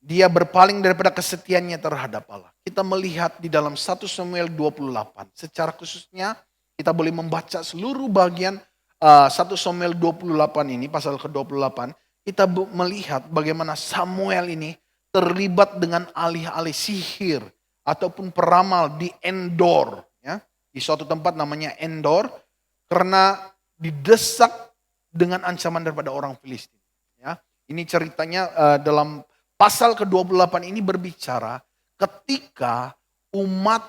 Dia berpaling daripada kesetiaannya terhadap Allah. Kita melihat di dalam 1 Samuel 28. Secara khususnya kita boleh membaca seluruh bagian 1 Samuel 28 ini, pasal ke-28. Kita melihat bagaimana Samuel ini terlibat dengan alih-alih sihir ataupun peramal di Endor. Ya. Di suatu tempat namanya Endor. Karena didesak dengan ancaman daripada orang Filistin. Ya, ini ceritanya dalam pasal ke-28 ini berbicara ketika umat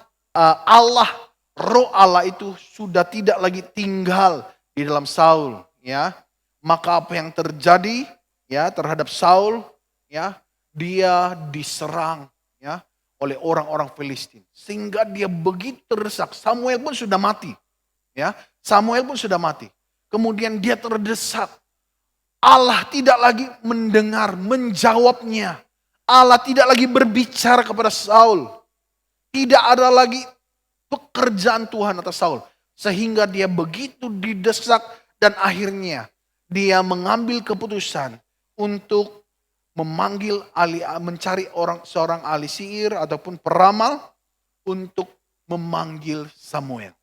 Allah, roh Allah itu sudah tidak lagi tinggal di dalam Saul, ya. Maka apa yang terjadi ya terhadap Saul, ya, dia diserang ya oleh orang-orang Filistin sehingga dia begitu terdesak. Samuel pun sudah mati. Ya, Samuel pun sudah mati. Kemudian dia terdesak. Allah tidak lagi mendengar, menjawabnya. Allah tidak lagi berbicara kepada Saul. Tidak ada lagi pekerjaan Tuhan atas Saul. Sehingga dia begitu didesak dan akhirnya dia mengambil keputusan untuk mencari seorang ahli sihir ataupun peramal untuk memanggil Samuel.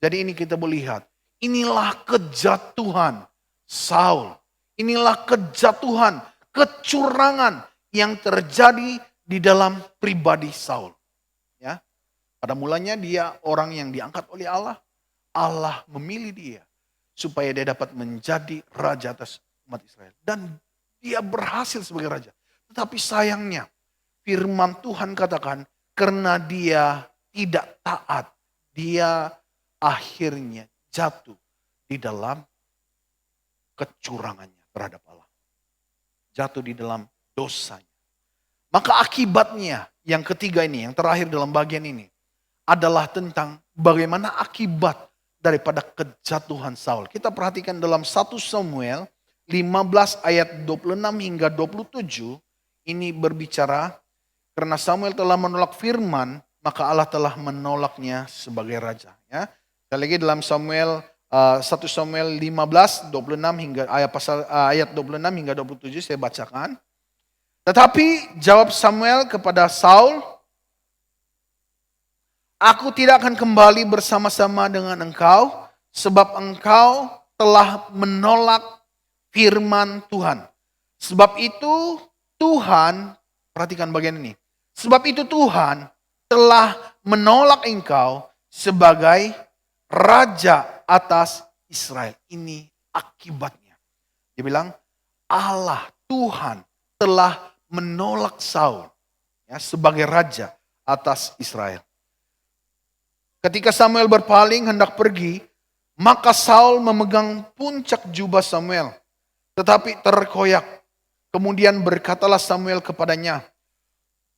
Jadi ini kita boleh lihat, inilah kejatuhan Saul. Inilah kejatuhan, kecurangan yang terjadi di dalam pribadi Saul. Ya, pada mulanya dia orang yang diangkat oleh Allah. Allah memilih dia supaya dia dapat menjadi raja atas umat Israel. Dan dia berhasil sebagai raja. Tetapi sayangnya firman Tuhan katakan karena dia tidak taat, dia akhirnya jatuh di dalam kecurangannya terhadap Allah. Jatuh di dalam dosanya. Maka akibatnya yang ketiga ini, yang terakhir dalam bagian ini adalah tentang bagaimana akibat daripada kejatuhan Saul. Kita perhatikan dalam 1 Samuel 15 ayat 26 hingga 27 ini berbicara karena Samuel telah menolak firman, maka Allah telah menolaknya sebagai raja. Ya. Sekali lagi dalam 1 Samuel 15, 26 hingga ayat 26 hingga 27 saya bacakan. Tetapi jawab Samuel kepada Saul, aku tidak akan kembali bersama-sama dengan engkau, sebab engkau telah menolak firman Tuhan. Sebab itu Tuhan, perhatikan bagian ini. Sebab itu Tuhan telah menolak engkau sebagai raja atas Israel. Ini akibatnya. Dia bilang Allah, Tuhan telah menolak Saul ya, sebagai raja atas Israel. Ketika Samuel berpaling hendak pergi, Maka Saul memegang puncak jubah Samuel, tetapi terkoyak. Kemudian berkatalah Samuel kepadanya,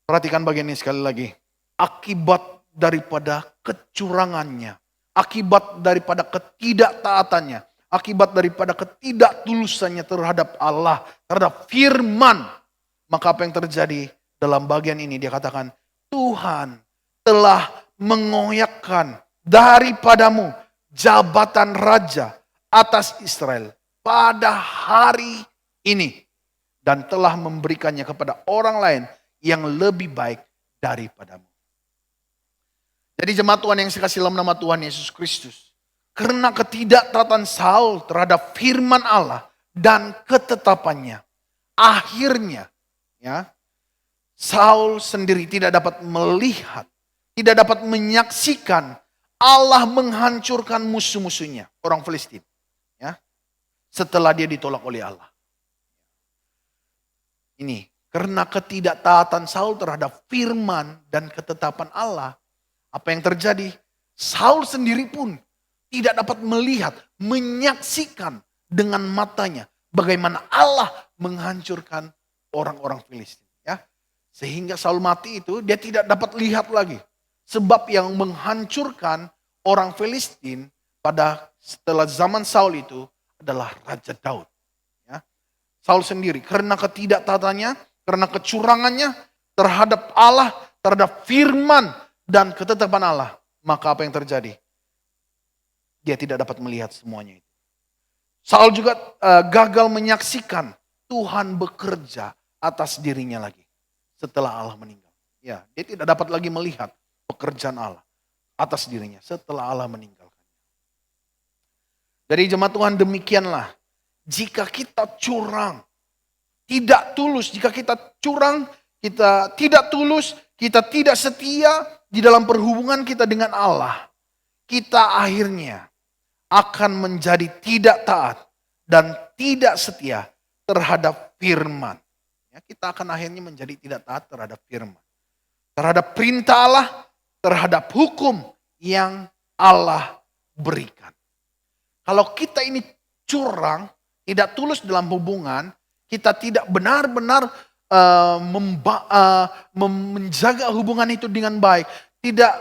perhatikan bagian ini sekali lagi. Akibat daripada kecurangannya, akibat daripada ketidaktaatannya, akibat daripada ketidaktulusannya terhadap Allah, terhadap firman. Maka apa yang terjadi dalam bagian ini? Dia katakan, Tuhan telah mengoyakkan daripadamu jabatan raja atas Israel pada hari ini. Dan telah memberikannya kepada orang lain yang lebih baik daripadamu. Jadi jemaat Tuhan yang saya kasih dalam nama Tuhan Yesus Kristus. Karena ketidaktaatan Saul terhadap firman Allah dan ketetapannya. Akhirnya ya, Saul sendiri tidak dapat melihat, tidak dapat menyaksikan Allah menghancurkan musuh-musuhnya, orang Filistin. Ya, setelah dia ditolak oleh Allah. Ini, karena ketidaktaatan Saul terhadap firman dan ketetapan Allah, apa yang terjadi? Saul sendiri pun tidak dapat melihat, menyaksikan dengan matanya bagaimana Allah menghancurkan orang-orang Filistin. Ya, sehingga Saul mati itu dia tidak dapat lihat lagi. Sebab yang menghancurkan orang Filistin pada setelah zaman Saul itu adalah Raja Daud. Ya. Saul sendiri karena ketidaktaatannya, karena kecurangannya terhadap Allah, terhadap firman dan ketetapan Allah. Maka apa yang terjadi? Dia tidak dapat melihat semuanya itu. Saul juga gagal menyaksikan Tuhan bekerja atas dirinya lagi setelah Allah meninggal. Ya, dia tidak dapat lagi melihat pekerjaan Allah atas dirinya setelah Allah meninggalkan. Dari jemaat Tuhan demikianlah, jika kita curang, tidak tulus, jika kita curang, kita tidak tulus, kita tidak setia di dalam perhubungan kita dengan Allah, kita akhirnya akan menjadi tidak taat dan tidak setia terhadap firman. Ya, kita akan akhirnya menjadi tidak taat terhadap firman. Terhadap perintah Allah, terhadap hukum yang Allah berikan. Kalau kita ini curang, tidak tulus dalam hubungan, kita tidak benar-benar menjaga hubungan itu dengan baik, tidak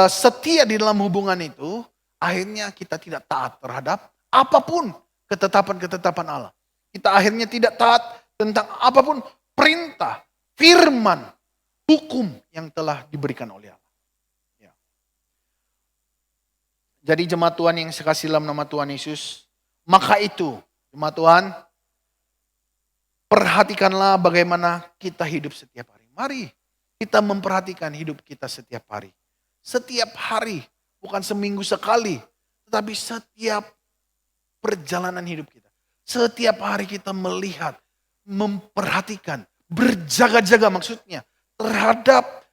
setia di dalam hubungan itu, akhirnya kita tidak taat terhadap apapun ketetapan-ketetapan Allah. Kita akhirnya tidak taat tentang apapun perintah, firman, hukum yang telah diberikan oleh Allah. Ya. Jadi jemaat Tuhan yang saya kasih dalam nama Tuhan Yesus, maka itu jemaat Tuhan, perhatikanlah bagaimana kita hidup setiap hari. Mari kita memperhatikan hidup kita setiap hari. Setiap hari, bukan seminggu sekali, tetapi setiap perjalanan hidup kita. Setiap hari kita melihat, memperhatikan, berjaga-jaga maksudnya terhadap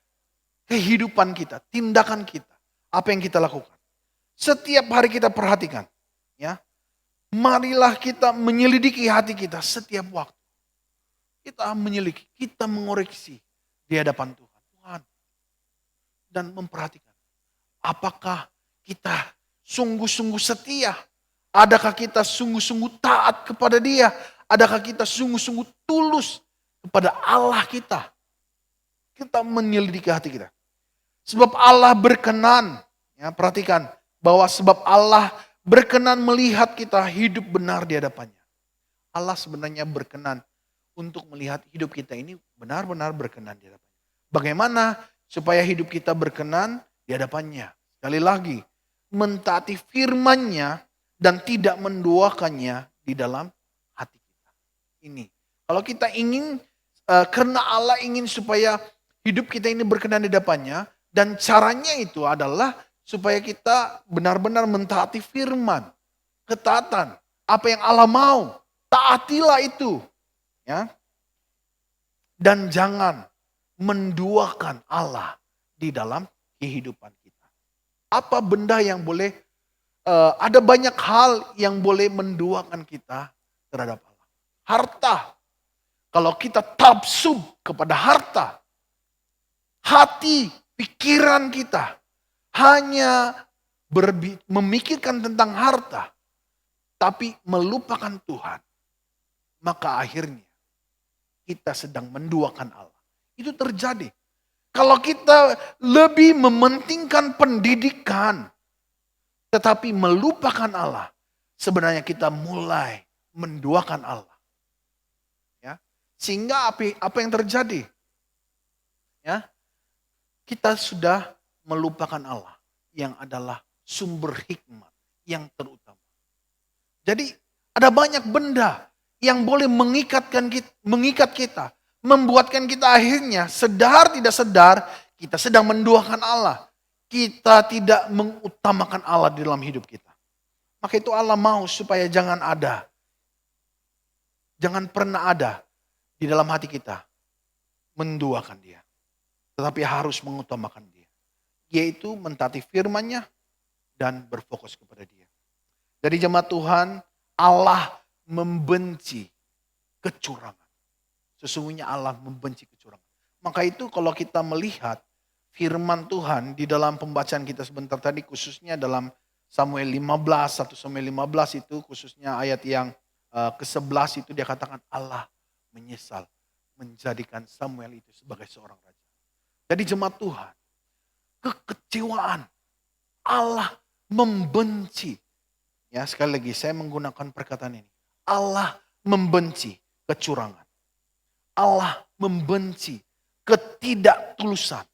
kehidupan kita, tindakan kita, apa yang kita lakukan. Setiap hari kita perhatikan, ya. Marilah kita menyelidiki hati kita setiap waktu. Kita menyelidiki, kita mengoreksi di hadapan Tuhan. Dan memperhatikan, apakah kita sungguh-sungguh setia? Adakah kita sungguh-sungguh taat kepada Dia? Adakah kita sungguh-sungguh tulus kepada Allah kita? Kita menyelidiki hati kita. Sebab Allah berkenan, ya, perhatikan bahwa sebab Allah berkenan melihat kita hidup benar di hadapannya. Allah sebenarnya berkenan untuk melihat hidup kita ini benar-benar berkenan di hadapannya. Bagaimana supaya hidup kita berkenan di hadapannya? Sekali lagi, mentaati firman-Nya dan tidak menduakannya di dalam hati kita. Ini, kalau kita ingin, karena Allah ingin supaya hidup kita ini berkenan di hadapannya, dan caranya itu adalah supaya kita benar-benar mentaati firman, ketaatan, apa yang Allah mau, taatilah itu, ya. Dan jangan menduakan Allah di dalam kehidupan kita. Apa benda yang boleh, ada banyak hal yang boleh menduakan kita terhadap Allah. Harta, kalau kita taksub kepada harta, hati, pikiran kita hanya memikirkan tentang harta, tapi melupakan Tuhan, maka akhirnya kita sedang menduakan Allah. Itu terjadi. Kalau kita lebih mementingkan pendidikan, tetapi melupakan Allah, sebenarnya kita mulai menduakan Allah. Ya, sehingga apa yang terjadi? Ya, kita sudah melupakan Allah yang adalah sumber hikmat yang terutama. Jadi ada banyak benda yang boleh mengikat kita, membuatkan kita akhirnya sadar tidak sadar kita sedang menduakan Allah. Kita tidak mengutamakan Allah di dalam hidup kita. Maka itu Allah mau supaya jangan pernah ada di dalam hati kita menduakan Dia. Tetapi harus mengutamakan Dia. Yaitu mentaati firman-Nya dan berfokus kepada Dia. Jadi jemaat Tuhan, Allah membenci kecurangan. Sesungguhnya Allah membenci kecurangan. Maka itu kalau kita melihat firman Tuhan di dalam pembacaan kita sebentar tadi, khususnya dalam Samuel 15, 1 Samuel 15 itu khususnya ayat yang ke-11 itu dia katakan Allah menyesal menjadikan Samuel itu sebagai seorang raja. Jadi jemaat Tuhan, kekecewaan Allah membenci. Ya, sekali lagi saya menggunakan perkataan ini. Allah membenci kecurangan. Allah membenci ketidaktulusan.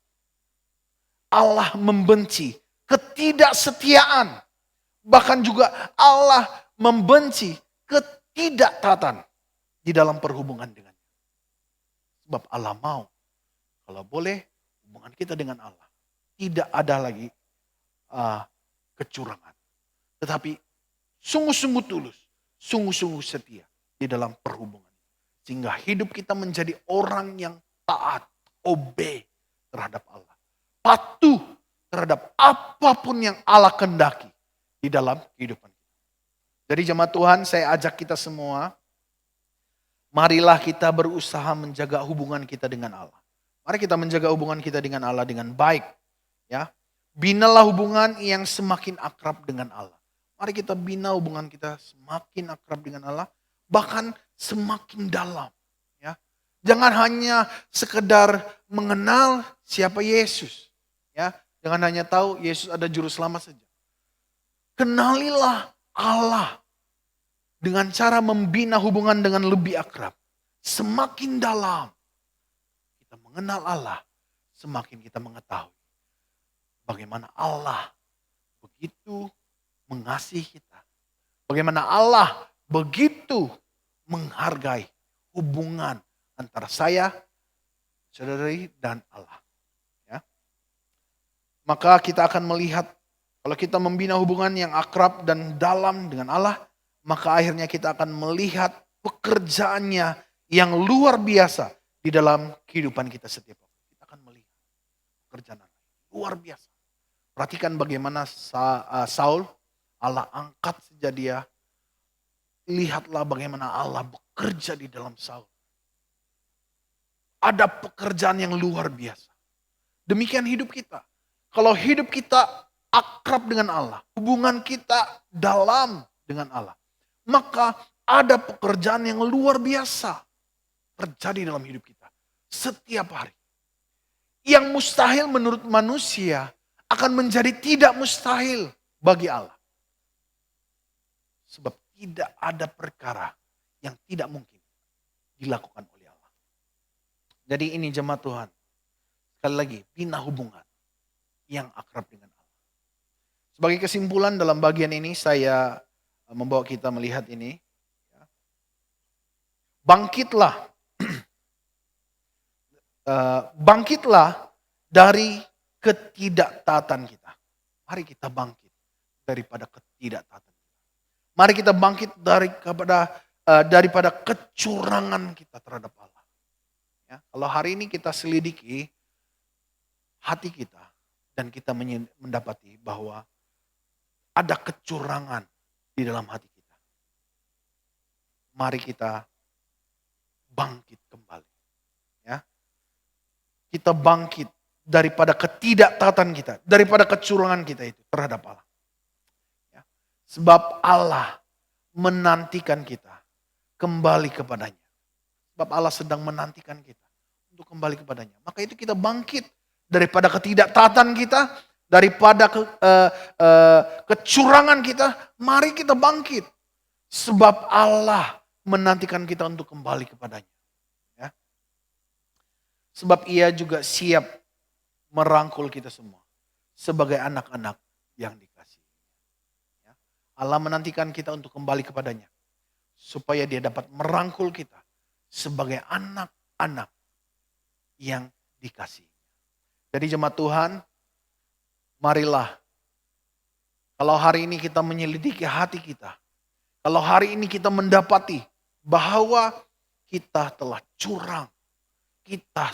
Allah membenci ketidaksetiaan. Bahkan juga Allah membenci ketidaktaatan di dalam perhubungan dengannya. Sebab Allah mau, kalau boleh hubungan kita dengan Allah tidak ada lagi kecurangan. Tetapi sungguh-sungguh tulus, sungguh-sungguh setia di dalam perhubungan. Sehingga hidup kita menjadi orang yang taat, obey terhadap Allah. Patuh terhadap apapun yang Allah kehendaki di dalam kehidupan kita. Jadi jemaat Tuhan, saya ajak kita semua, marilah kita berusaha menjaga hubungan kita dengan Allah. Mari kita menjaga hubungan kita dengan Allah dengan baik. Ya, binalah hubungan yang semakin akrab dengan Allah. Mari kita bina hubungan kita semakin akrab dengan Allah, bahkan semakin dalam. Ya, jangan hanya sekedar mengenal siapa Yesus. Ya, jangan hanya tahu Yesus ada juru selamat saja. Kenalilah Allah dengan cara membina hubungan dengan lebih akrab. Semakin dalam kita mengenal Allah, semakin kita mengetahui bagaimana Allah begitu mengasihi kita. Bagaimana Allah begitu menghargai hubungan antara saya, saudari, dan Allah. Ya. Maka kita akan melihat kalau kita membina hubungan yang akrab dan dalam dengan Allah, maka akhirnya kita akan melihat pekerjaannya yang luar biasa di dalam kehidupan kita setiap waktu. Kita akan melihat pekerjaan Allah luar biasa. Perhatikan bagaimana Saul, Allah angkat saja dia. Lihatlah bagaimana Allah bekerja di dalam Saul. Ada pekerjaan yang luar biasa. Demikian hidup kita. Kalau hidup kita akrab dengan Allah, hubungan kita dalam dengan Allah, maka ada pekerjaan yang luar biasa terjadi dalam hidup kita setiap hari. Yang mustahil menurut manusia akan menjadi tidak mustahil bagi Allah. Sebab tidak ada perkara yang tidak mungkin dilakukan oleh Allah. Jadi ini jemaat Tuhan. Sekali lagi, bina hubungan yang akrab dengan Allah. Sebagai kesimpulan dalam bagian ini saya membawa kita melihat ini. Bangkitlah. Bangkitlah dari ketidaktaatan kita. Mari kita bangkit daripada ketidaktaatan kita. Mari kita bangkit daripada kecurangan kita terhadap Allah. Ya, kalau hari ini kita selidiki hati kita dan kita mendapati bahwa ada kecurangan di dalam hati kita. Mari kita bangkit kembali. Ya. Kita bangkit daripada ketidaktaatan kita, daripada kecurangan kita itu terhadap Allah. Sebab Allah menantikan kita kembali kepadanya. Sebab Allah sedang menantikan kita untuk kembali kepadanya. Maka itu kita bangkit daripada ketidaktaatan kita, daripada kecurangan kita. Mari kita bangkit. Sebab Allah menantikan kita untuk kembali kepadanya. Ya. Sebab Ia juga siap merangkul kita semua sebagai anak-anak yang dikasihi. Ya. Allah menantikan kita untuk kembali kepadanya. Supaya Dia dapat merangkul kita sebagai anak-anak yang dikasihi. Jadi jemaat Tuhan, marilah kalau hari ini kita menyelidiki hati kita, kalau hari ini kita mendapati bahwa kita telah curang, kita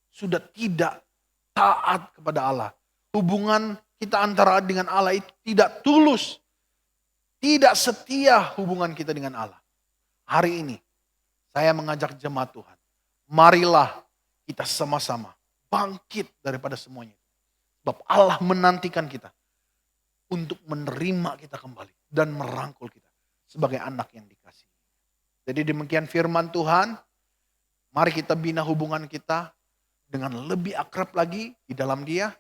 sudah tidak taat kepada Allah, hubungan kita antara dengan Allah itu tidak tulus, tidak setia hubungan kita dengan Allah. Hari ini saya mengajak jemaat Tuhan, marilah kita sama-sama bangkit daripada semuanya. Sebab Allah menantikan kita untuk menerima kita kembali dan merangkul kita sebagai anak yang dikasihi. Jadi demikian firman Tuhan, mari kita bina hubungan kita dengan lebih akrab lagi di dalam Dia,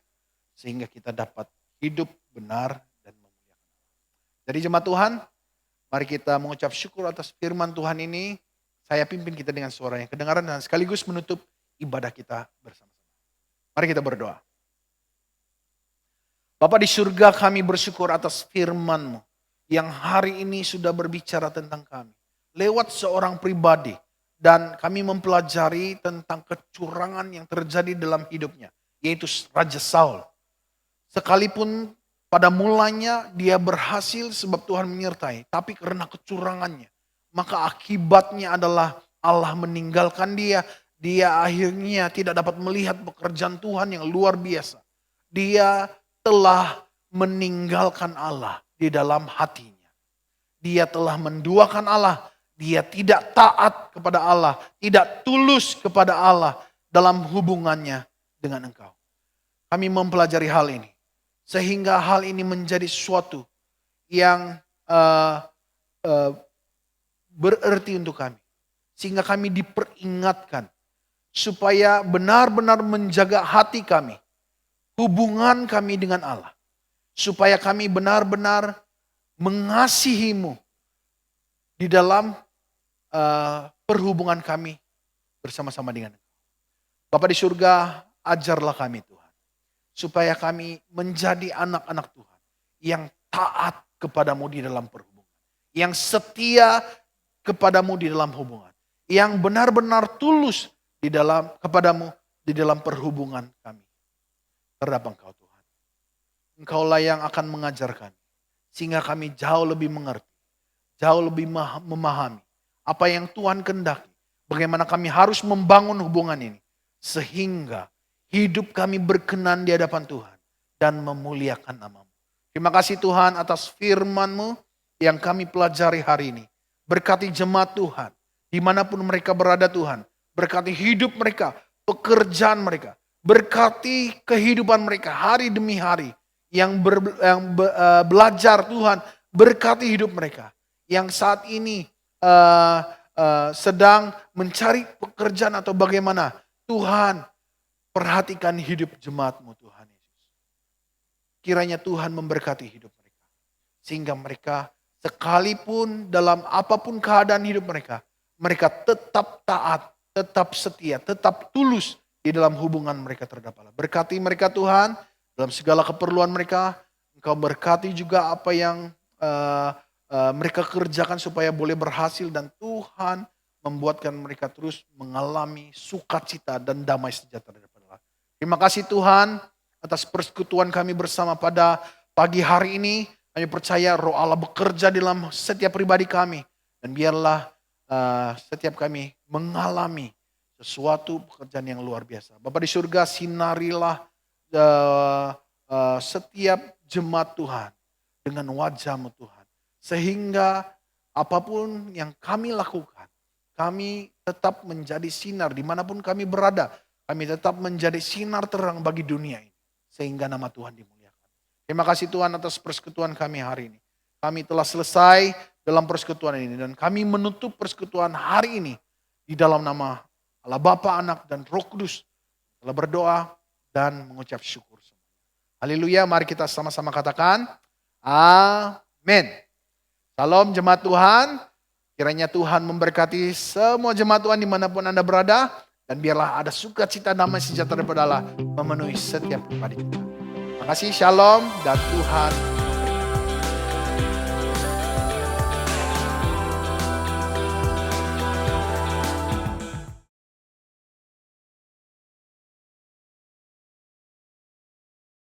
sehingga kita dapat hidup benar dan memuliakan. Jadi jemaat Tuhan, mari kita mengucap syukur atas firman Tuhan ini. Saya pimpin kita dengan suara yang kedengaran dan sekaligus menutup ibadah kita bersama-sama. Mari kita berdoa. Bapa di surga, kami bersyukur atas firman-Mu yang hari ini sudah berbicara tentang kami. Lewat seorang pribadi, dan kami mempelajari tentang kecurangan yang terjadi dalam hidupnya, yaitu Raja Saul. Sekalipun pada mulanya dia berhasil sebab Tuhan menyertai, tapi karena kecurangannya, maka akibatnya adalah Allah meninggalkan dia. Dia akhirnya tidak dapat melihat pekerjaan Tuhan yang luar biasa. Dia telah meninggalkan Allah di dalam hatinya. Dia telah menduakan Allah. Dia tidak taat kepada Allah. Tidak tulus kepada Allah dalam hubungannya dengan engkau. Kami mempelajari hal ini. Sehingga hal ini menjadi sesuatu yang berarti untuk kami. Sehingga kami diperingatkan supaya benar-benar menjaga hati kami, hubungan kami dengan Allah. Supaya kami benar-benar mengasihi-Mu di dalam perhubungan kami bersama-sama dengan Engkau. Bapa di surga, ajarlah kami Tuhan. Supaya kami menjadi anak-anak Tuhan yang taat kepadamu di dalam perhubungan. Yang setia kepadamu di dalam hubungan. Yang benar-benar tulus di dalam kepadamu di dalam perhubungan kami terhadap Engkau Tuhan. Engkaulah yang akan mengajarkan sehingga kami jauh lebih mengerti, jauh lebih memahami apa yang Tuhan kehendaki, bagaimana kami harus membangun hubungan ini sehingga hidup kami berkenan di hadapan Tuhan dan memuliakan nama-Mu. Terima kasih Tuhan atas firman-Mu yang kami pelajari hari ini. Berkati jemaat Tuhan, dimanapun mereka berada Tuhan. Berkati hidup mereka, pekerjaan mereka. Berkati kehidupan mereka hari demi hari. Yang belajar Tuhan, berkati hidup mereka. Yang saat ini sedang mencari pekerjaan atau bagaimana. Tuhan, perhatikan hidup jemaat-Mu Tuhan Yesus. Kiranya Tuhan memberkati hidup mereka. Sehingga mereka sekalipun dalam apapun keadaan hidup mereka, mereka tetap taat, tetap setia, tetap tulus di dalam hubungan mereka terhadap Allah. Berkati mereka Tuhan, dalam segala keperluan mereka. Engkau berkati juga apa yang mereka kerjakan supaya boleh berhasil. Dan Tuhan membuatkan mereka terus mengalami sukacita dan damai sejahtera daripada Allah. Terima kasih Tuhan atas persekutuan kami bersama pada pagi hari ini. Kami percaya Roh Allah bekerja dalam setiap pribadi kami. Dan biarlah setiap kami mengalami sesuatu pekerjaan yang luar biasa. Bapa di surga, sinarilah setiap jemaat Tuhan dengan wajah-Mu Tuhan. Sehingga apapun yang kami lakukan, kami tetap menjadi sinar dimanapun kami berada. Kami tetap menjadi sinar terang bagi dunia ini. Sehingga nama Tuhan dimuliakan. Terima kasih Tuhan atas persekutuan kami hari ini. kami telah selesai dalam persekutuan ini. Dan kami menutup persekutuan hari ini di dalam nama Allah Bapa, Anak, dan Roh Kudus. Telah berdoa dan mengucap syukur. Haleluya, mari kita sama-sama katakan, amin. Salam jemaat Tuhan, kiranya Tuhan memberkati semua jemaat Tuhan dimanapun Anda berada. Dan biarlah ada sukacita, damai, sejahtera daripada Allah memenuhi setiap pribadi kita. Terima kasih, shalom, dan Tuhan